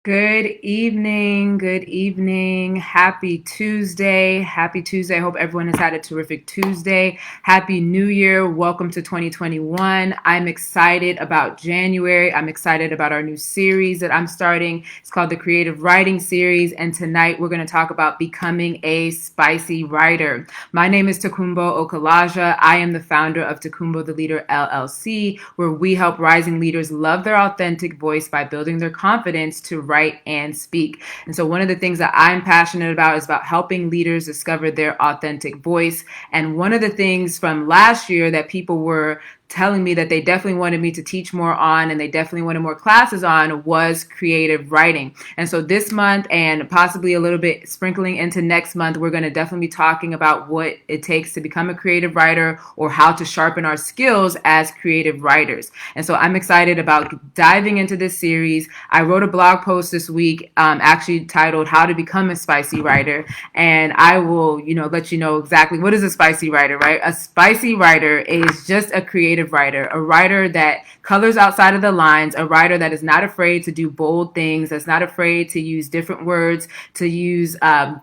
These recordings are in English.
Good evening. Good evening. Happy Tuesday. Happy Tuesday. I hope everyone has had a terrific Tuesday. Happy New Year. Welcome to 2021. I'm excited about January. I'm excited about our new series that I'm starting. It's called the Creative Writing Series. And tonight we're going to talk about becoming a spicy writer. My name is Takumbo Okalaja. I am the founder of Takumbo the Leader LLC, where we help rising leaders love their authentic voice by building their confidence to write and speak. And so one of the things that I'm passionate about is about helping leaders discover their authentic voice. And one of the things from last year that people were telling me that they definitely wanted me to teach more on and they definitely wanted more classes on was creative writing. And so this month and possibly a little bit sprinkling into next month, we're going to definitely be talking about what it takes to become a creative writer or how to sharpen our skills as creative writers. And so I'm excited about diving into this series. I wrote a blog post this week actually titled How to Become a Spicy Writer. And I will, let you know exactly what is a spicy writer, right? A spicy writer is just a creative writer, a writer that colors outside of the lines, a writer that is not afraid to do bold things, that's not afraid to use different words, to use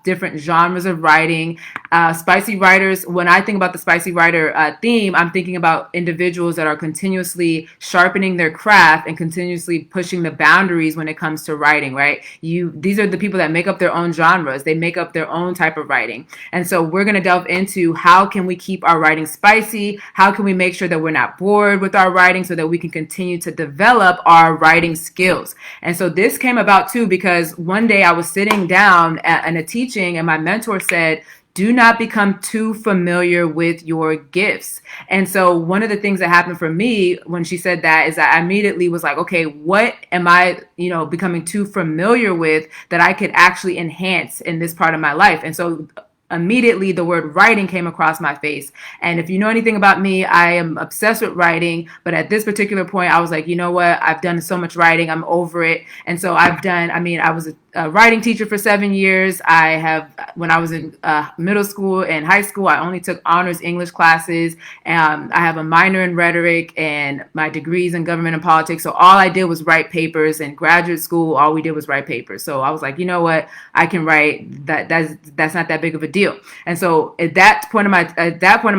different genres of writing. Spicy writers, when I think about the spicy writer theme, I'm thinking about individuals that are continuously sharpening their craft and continuously pushing the boundaries when it comes to writing, right? These are the people that make up their own genres. They make up their own type of writing. And so we're going to delve into how can we keep our writing spicy? How can we make sure that we're not bored with our writing so that we can continue to develop our writing skills? And so this came about too because one day I was sitting down in a teaching and my mentor said, do not become too familiar with your gifts. And so one of the things that happened for me when she said that is that I immediately was like, okay, what am I, becoming too familiar with that I could actually enhance in this part of my life? And so immediately the word writing came across my face. And if you know anything about me, I am obsessed with writing. But at this particular point, I was like, you know what? I've done so much writing. I'm over it. And so I was a writing teacher for 7 years. When I was in middle school and high school, I only took honors English classes. I have a minor in rhetoric and my degrees in government and politics. So all I did was write papers. In graduate school, all we did was write papers. So I was like, you know what? I can write. That's not that big of a deal. And so at that point in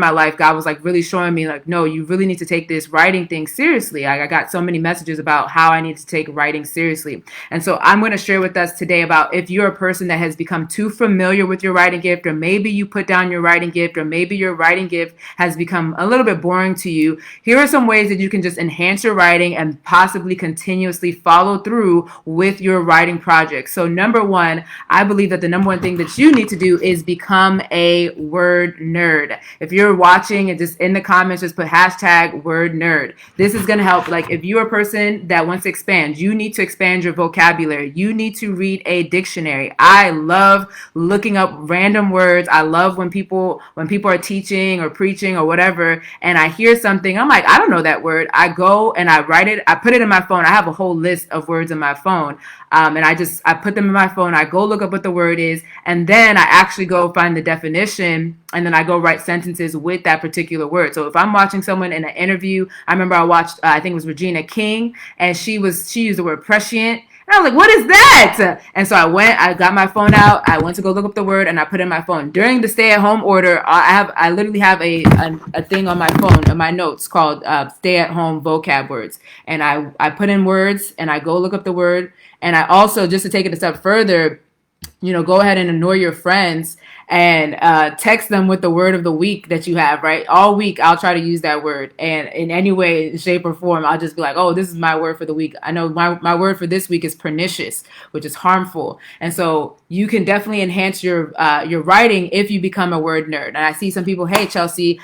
my life, God was like really showing me like, no, you really need to take this writing thing seriously. I got so many messages about how I need to take writing seriously. And so I'm going to share with us today about if you're a person that has become too familiar with your writing gift, or maybe you put down your writing gift, or maybe your writing gift has become a little bit boring to you. Here are some ways that you can just enhance your writing and possibly continuously follow through with your writing project. So number one, I believe that the number one thing that you need to do is become a word nerd. If you're watching and just in the comments, just put hashtag word nerd. This is going to help. Like if you're a person that wants to expand, you need to expand your vocabulary. You need to read a dictionary. I love looking up random words. I love when people are teaching or preaching or whatever, and I hear something, I'm like, I don't know that word. I go and I write it. I put it in my phone. I have a whole list of words in my phone. And I put them in my phone. I go look up what the word is, and then I actually go find the definition, and then I go write sentences with that particular word. So if I'm watching someone in an interview, I remember I watched, I think it was Regina King, and she used the word prescient. And I was like, what is that? And so I got my phone out, I went to go look up the word, and I put it in my phone. During the stay-at-home order, I literally have a thing on my phone, in my notes, called stay-at-home vocab words. And I put in words, and I go look up the word, and I also, just to take it a step further, go ahead and ignore your friends and text them with the word of the week that you have, right? All week, I'll try to use that word. And in any way, shape, or form, I'll just be like, oh, this is my word for the week. I know my word for this week is pernicious, which is harmful. And so you can definitely enhance your writing if you become a word nerd. And I see some people, hey, Chelsea,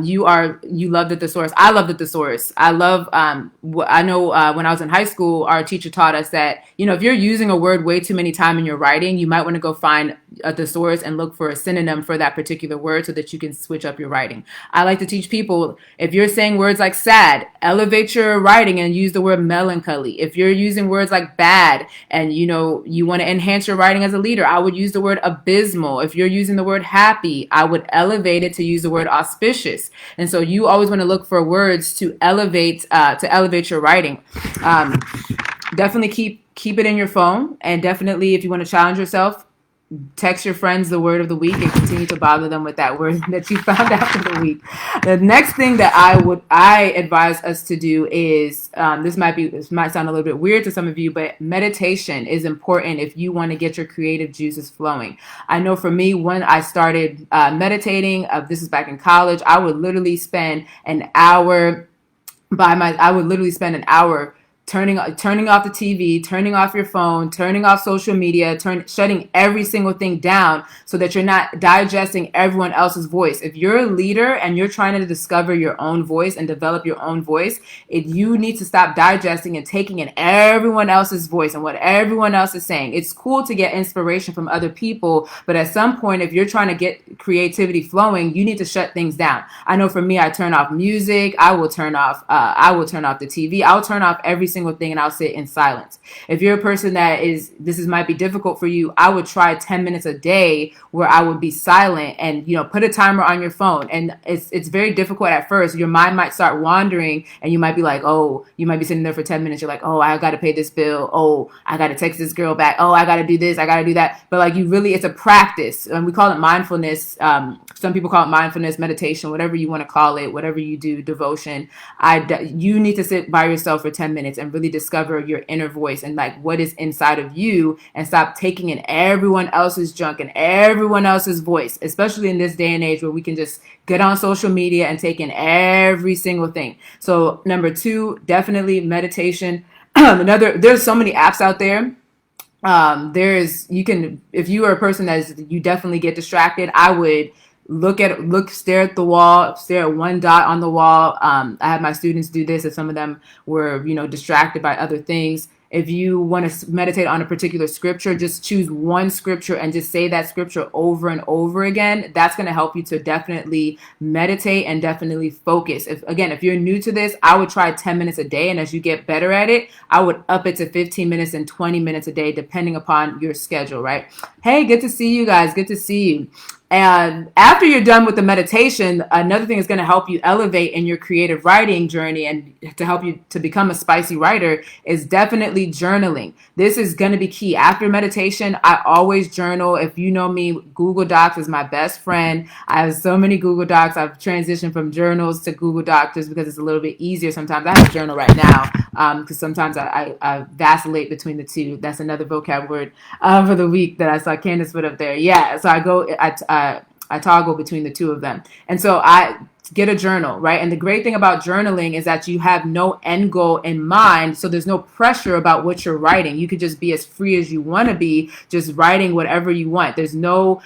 you love the thesaurus. I love the thesaurus. I love, I know when I was in high school, our teacher taught us that, if you're using a word way too many times in your writing, you might want to go find a thesaurus and look for a synonym for that particular word so that you can switch up your writing. I like to teach people, if you're saying words like sad, elevate your writing and use the word melancholy. If you're using words like bad and you want to enhance your writing as a leader, I would use the word abysmal. If you're using the word happy, I would elevate it to use the word auspicious. And so you always want to look for words to elevate your writing. Definitely keep it in your phone, and definitely if you want to challenge yourself, text your friends the word of the week and continue to bother them with that word that you found out for the week. The next thing that I advise us to do is this might sound a little bit weird to some of you, but meditation is important if you want to get your creative juices flowing. I know for me, when I started meditating, this is back in college, I would literally spend an hour I would literally spend an hour turning off the TV, turning off your phone, turning off social media, shutting every single thing down so that you're not digesting everyone else's voice. If you're a leader and you're trying to discover your own voice and develop your own voice, you need to stop digesting and taking in everyone else's voice and what everyone else is saying. It's cool to get inspiration from other people, but at some point, if you're trying to get creativity flowing, you need to shut things down. I know for me, I turn off music. I will turn off the TV. I'll turn off every single thing and I'll sit in silence. If you're a person that might be difficult for you, I would try 10 minutes a day where I would be silent and, put a timer on your phone. And it's very difficult at first. Your mind might start wandering and you might be like, oh, you might be sitting there for 10 minutes. You're like, oh, I got to pay this bill. Oh, I got to text this girl back. Oh, I got to do this. I got to do that. But it's a practice, and we call it mindfulness. Some people call it mindfulness, meditation, whatever you want to call it, whatever you do, devotion. You need to sit by yourself for 10 minutes and really discover your inner voice and what is inside of you, and stop taking in everyone else's junk and everyone else's voice, especially in this day and age where we can just get on social media and take in every single thing. So number 2, definitely meditation. There's so many apps out there. If you are a person you definitely get distracted, I would stare at the wall, stare at one dot on the wall. I had my students do this if some of them were, distracted by other things. If you want to meditate on a particular scripture, just choose one scripture and just say that scripture over and over again. That's going to help you to definitely meditate and definitely focus. If you're new to this, I would try 10 minutes a day. And as you get better at it, I would up it to 15 minutes and 20 minutes a day, depending upon your schedule, right? Hey, good to see you guys. Good to see you. And after you're done with the meditation, another thing is going to help you elevate in your creative writing journey and to help you to become a spicy writer is definitely journaling. This is going to be key. After meditation, I always journal. If you know me, Google Docs is my best friend. I have so many Google Docs. I've transitioned from journals to Google Docs just because it's a little bit easier sometimes. I have a journal right now because sometimes I vacillate between the two. That's another vocab word for the week that I saw Candace put up there. Yeah, so I toggle between the two of them. And so I get a journal, right? And the great thing about journaling is that you have no end goal in mind. So there's no pressure about what you're writing. You could just be as free as you want to be, just writing whatever you want. There's no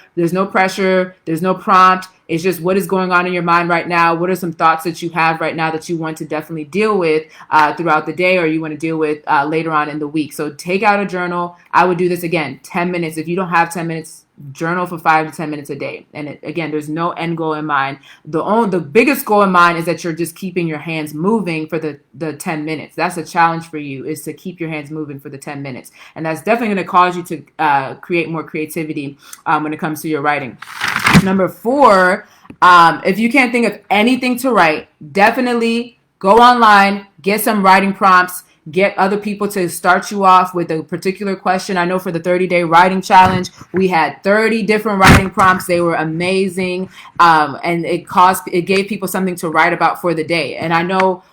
pressure. There's no prompt. It's just what is going on in your mind right now. What are some thoughts that you have right now that you want to definitely deal with throughout the day, or you want to deal with later on in the week? So take out a journal. I would do this again, 10 minutes. If you don't have 10 minutes, journal for 5 to 10 minutes a day. And again, there's no end goal in mind. The biggest goal in mind is that you're just keeping your hands moving for the 10 minutes. That's a challenge for you, is to keep your hands moving for the 10 minutes. And that's definitely going to cause you to create more creativity when it comes to your writing. Number 4, if you can't think of anything to write, definitely go online, get some writing prompts, get other people to start you off with a particular question. I know for the 30-day writing challenge, we had 30 different writing prompts. They were amazing. And it gave people something to write about for the day. And I know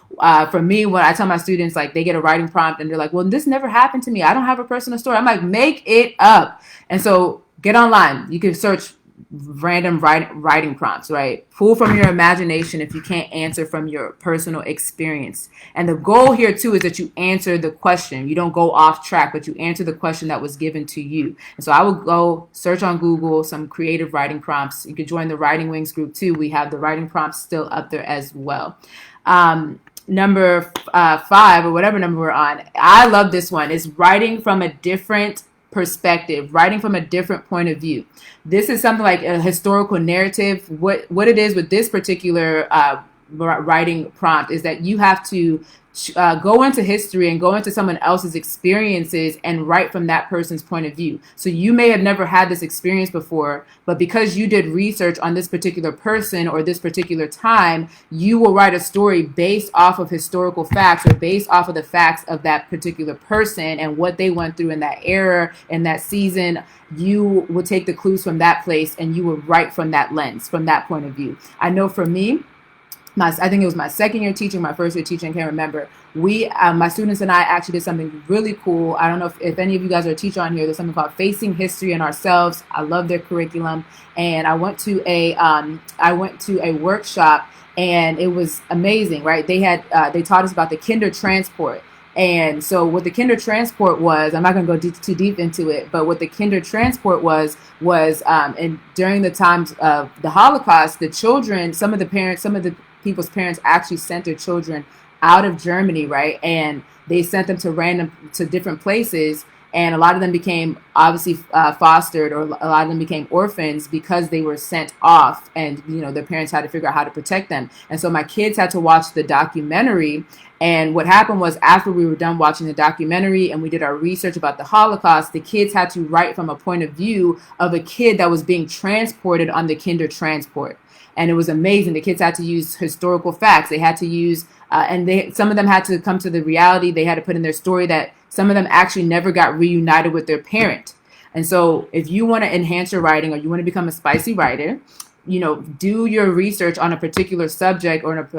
for me, when I tell my students, they get a writing prompt and they're like, well, this never happened to me. I don't have a personal story. I'm like, make it up. And so get online. You can search random writing prompts, right? Pull from your imagination if you can't answer from your personal experience. And the goal here too is that you answer the question. You don't go off track, but you answer the question that was given to you. And so I would go search on Google some creative writing prompts. You can join the Writing Wings group too. We have the writing prompts still up there as well. Number 5 or whatever number we're on. I love this one. It's writing from a different perspective, writing from a different point of view. This is something like a historical narrative. What it is with this particular writing prompt is that you have to go into history and go into someone else's experiences and write from that person's point of view. So you may have never had this experience before, but because you did research on this particular person or this particular time, you will write a story based off of historical facts or based off of the facts of that particular person and what they went through in that era and that season. You will take the clues from that place and you will write from that lens, from that point of view. I know for me, I think it was my second year teaching, my first year teaching, I can't remember. My students and I actually did something really cool. I don't know if any of you guys are a teacher on here. There's something called Facing History and Ourselves. I love their curriculum. And I went to a workshop and it was amazing, right? They taught us about the Kinder Transport. And so what the Kinder Transport was, I'm not going to go too deep into it, but what the Kinder Transport was and during the times of the Holocaust, the children, some of the people's parents actually sent their children out of Germany, right? And they sent them to different places. And a lot of them became obviously fostered, or a lot of them became orphans because they were sent off, and their parents had to figure out how to protect them. And so my kids had to watch the documentary. And what happened was, after we were done watching the documentary and we did our research about the Holocaust, the kids had to write from a point of view of a kid that was being transported on the Kinder Transport. And it was amazing. The kids had to use historical facts. They had to use, some of them had to come to the reality. They had to put in their story that some of them actually never got reunited with their parent. And so if you want to enhance your writing or you want to become a spicy writer, do your research on a particular subject or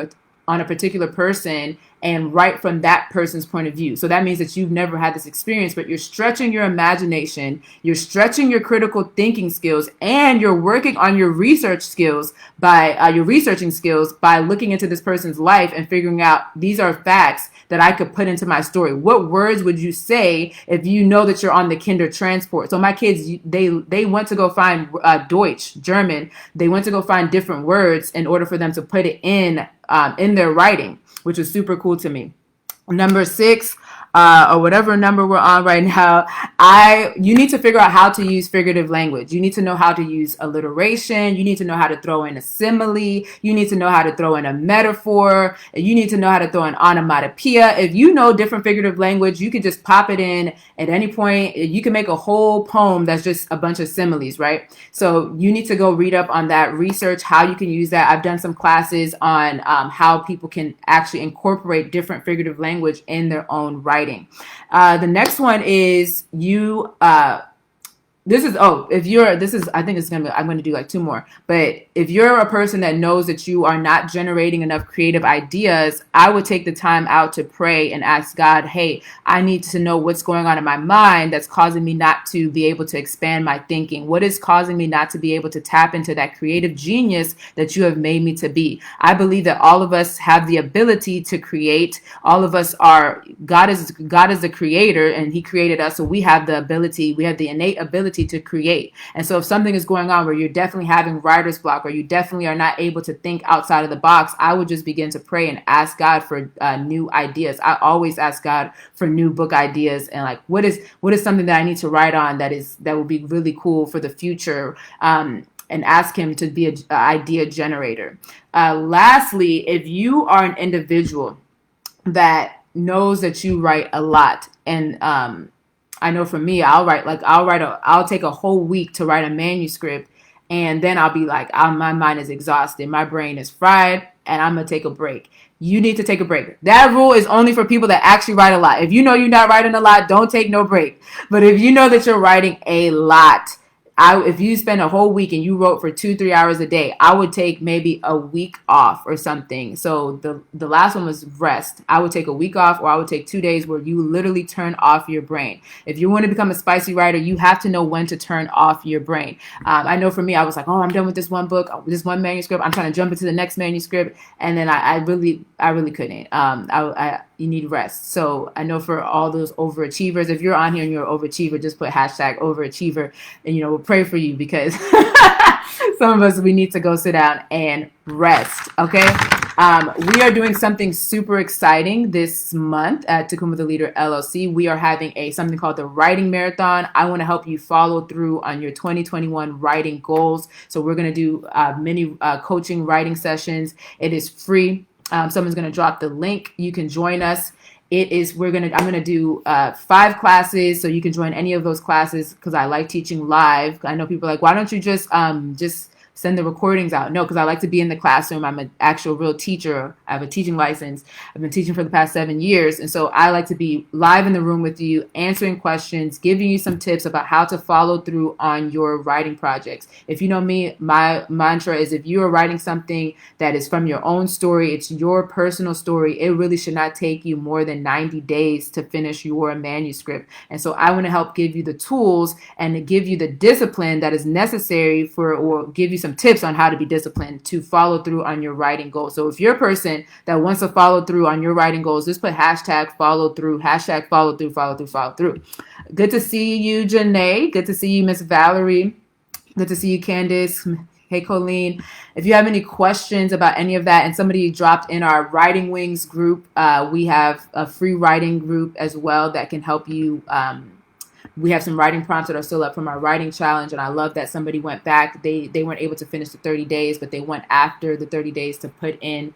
on a particular person and write from that person's point of view. So that means that you've never had this experience, but you're stretching your imagination, you're stretching your critical thinking skills, and you're working on your researching skills by looking into this person's life and figuring out, these are facts that I could put into my story. What words would you say if you know that you're on the Kinder Transport? So my kids, they went to go find Deutsch, German. They went to go find different words in order for them to put it in their writing, which was super cool to me. Number 6, or whatever number we're on right now, you need to figure out how to use figurative language. You need to know how to use alliteration. You need to know how to throw in a simile. You need to know how to throw in a metaphor. You need to know how to throw in onomatopoeia. If you know different figurative language, you can just pop it in at any point. You can make a whole poem that's just a bunch of similes, right? So you need to go read up on that, research how you can use that. I've done some classes on how people can actually incorporate different figurative language in their own writing. The next one is I'm going to do like 2 more, but if you're a person that knows that you are not generating enough creative ideas, I would take the time out to pray and ask God, hey, I need to know what's going on in my mind that's causing me not to be able to expand my thinking. What is causing me not to be able to tap into that creative genius that you have made me to be? I believe that all of us have the ability to create. All of us God is the creator, and he created us. So we have the innate ability to create. And so if something is going on where you're definitely having writer's block, or you definitely are not able to think outside of the box, I would just begin to pray and ask God for new ideas. I always ask God for new book ideas, and like, what is something that I need to write on that will be really cool for the future, and ask him to be an idea generator. Lastly, if you are an individual that knows that you write a lot, and I know for me, I'll take a whole week to write a manuscript, and then I'll be like, my mind is exhausted, my brain is fried, and I'm gonna take a break. You need to take a break. That rule is only for people that actually write a lot. If you know you're not writing a lot, don't take no break. But if you know that you're writing a lot, if you spend a whole week and you wrote for 2-3 hours a day, I would take maybe a week off or something. So the last one was rest. I would take a week off, or I would take 2 days where you literally turn off your brain. If you want to become a spicy writer, you have to know when to turn off your brain. I know for me, I was like, oh, I'm done with this one book, this one manuscript. I'm trying to jump into the next manuscript. And then I really couldn't. You need rest. So I know for all those overachievers, if you're on here and you're an overachiever, just put #overachiever, and we'll pray for you, because some of us, we need to go sit down and rest. Okay. We are doing something super exciting this month at Takuma the Leader LLC. We are having something called the Writing Marathon. I want to help you follow through on your 2021 writing goals. So we're going to do many coaching writing sessions. It is free. Someone's going to drop the link. You can join us. I'm going to do 5 classes, so you can join any of those classes because I like teaching live. I know people are like, why don't you just send the recordings out? No, because I like to be in the classroom. I'm an actual real teacher. I have a teaching license. I've been teaching for the past 7 years. And so I like to be live in the room with you, answering questions, giving you some tips about how to follow through on your writing projects. If you know me, my mantra is if you are writing something that is from your own story, it's your personal story, it really should not take you more than 90 days to finish your manuscript. And so I want to help give you the tools and to give you the discipline that is necessary or give you some tips on how to be disciplined to follow through on your writing goals. So if you're a person that wants to follow through on your writing goals, just put hashtag follow through, hashtag follow through, follow through, follow through. Good to see you, Janae. Good to see you, Miss Valerie. Good to see you, Candace. Hey, Colleen. If you have any questions about any of that, and somebody dropped in our Writing Wings group, we have a free writing group as well that can help you. We have some writing prompts that are still up from our writing challenge, and I love that somebody went back. They weren't able to finish the 30 days, but they went after the 30 days to put in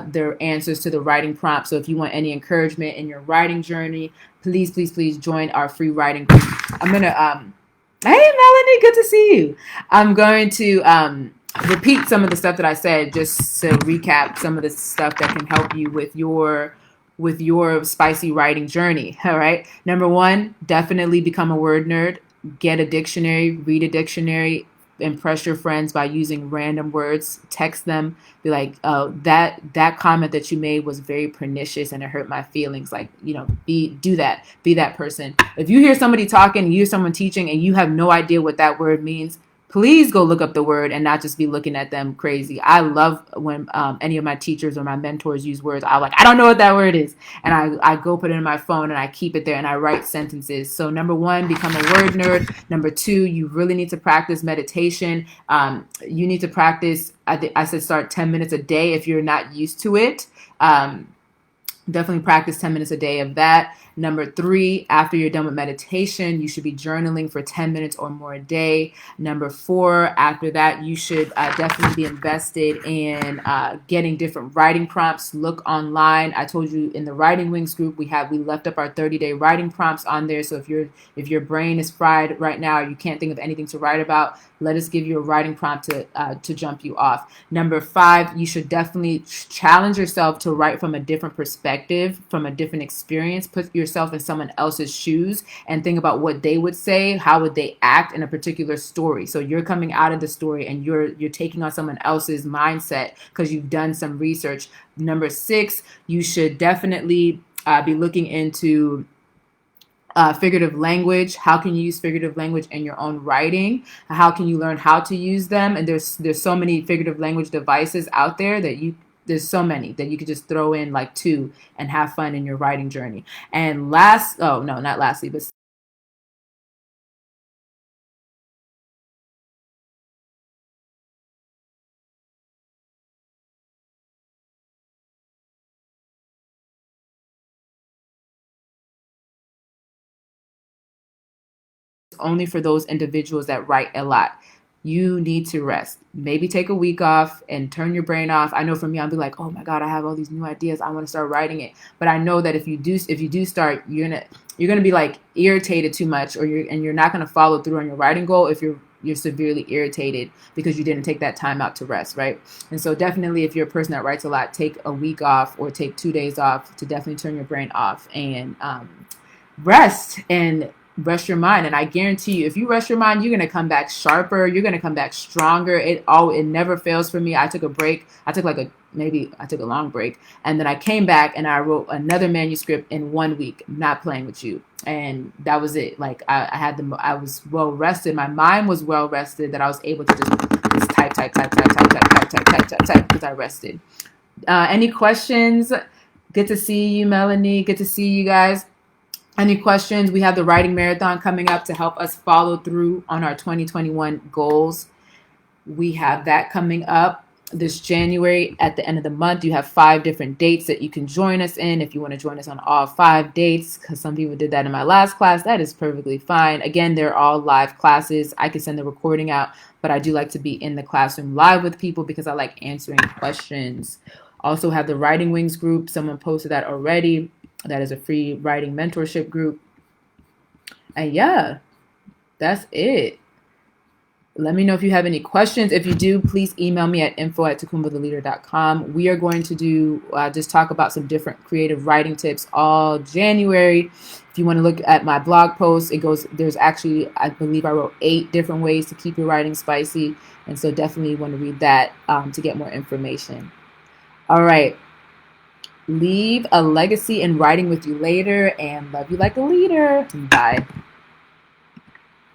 their answers to the writing prompt. So if you want any encouragement in your writing journey, please, please, please join our free writing group. I'm going to, hey, Melanie, good to see you. I'm going to repeat some of the stuff that I said just to recap some of the stuff that can help you with your spicy writing journey. All right. Number 1, definitely become a word nerd. Get a dictionary, read a dictionary, impress your friends by using random words. Text them, be like, oh, that comment that you made was very pernicious and it hurt my feelings. Like, be that person. If you hear somebody talking, you hear someone teaching and you have no idea what that word means, please go look up the word and not just be looking at them crazy. I love when any of my teachers or my mentors use words. I'm like, I don't know what that word is. And I go put it in my phone and I keep it there and I write sentences. So number 1, become a word nerd. Number 2, you really need to practice meditation. You need to practice, I said start 10 minutes a day if you're not used to it. Definitely practice 10 minutes a day of that. Number 3, after you're done with meditation, you should be journaling for 10 minutes or more a day. Number 4, after that, you should definitely be invested in getting different writing prompts. Look online. I told you in the Writing Wings group, we left up our 30-day writing prompts on there. So if your brain is fried right now, you can't think of anything to write about, let us give you a writing prompt to jump you off. Number 5, you should definitely challenge yourself to write from a different perspective, from a different experience. Put yourself in someone else's shoes and think about what they would say, how would they act in a particular story. So you're coming out of the story and you're taking on someone else's mindset because you've done some research. Number 6, you should definitely be looking into figurative language. How can you use figurative language in your own writing? How can you learn how to use them? And there's so many figurative language devices out there there's so many that you could just throw in like 2 and have fun in your writing journey. And not lastly, but only for those individuals that write a lot. You need to rest. Maybe take a week off and turn your brain off. I know for me, I'll be like, oh my God, I have all these new ideas. I want to start writing it. But I know that if you do start, you're gonna be like irritated too much, you're not gonna follow through on your writing goal if you're severely irritated because you didn't take that time out to rest, right? And so definitely if you're a person that writes a lot, take a week off or take 2 days off to definitely turn your brain off and rest your mind. And I guarantee you, if you rest your mind, you're going to come back sharper. You're going to come back stronger. It never fails for me. I took a break. I took a long break. And then I came back and I wrote another manuscript in 1 week, not playing with you. And that was it. Like I was well rested. My mind was well rested that I was able to just type because I rested. Any questions? Good to see you, Melanie. Good to see you guys. Any questions? We have the writing marathon coming up to help us follow through on our 2021 goals. We have that coming up this January at the end of the month. You have 5 different dates that you can join us in. If you want to join us on all 5 dates, because some people did that in my last class, that is perfectly fine. Again, they're all live classes. I can send the recording out, but I do like to be in the classroom live with people because I like answering questions. Also have the Writing Wings group. Someone posted that already. That is a free writing mentorship group. And yeah, that's it. Let me know if you have any questions. If you do, please email me at info@takumbahtheleader.com. We are going to do just talk about some different creative writing tips all January. If you want to look at my blog post, there's actually, I believe I wrote 8 different ways to keep your writing spicy. And so definitely want to read that to get more information. All right. Leave a legacy in writing with you later, and love you like a leader. Bye.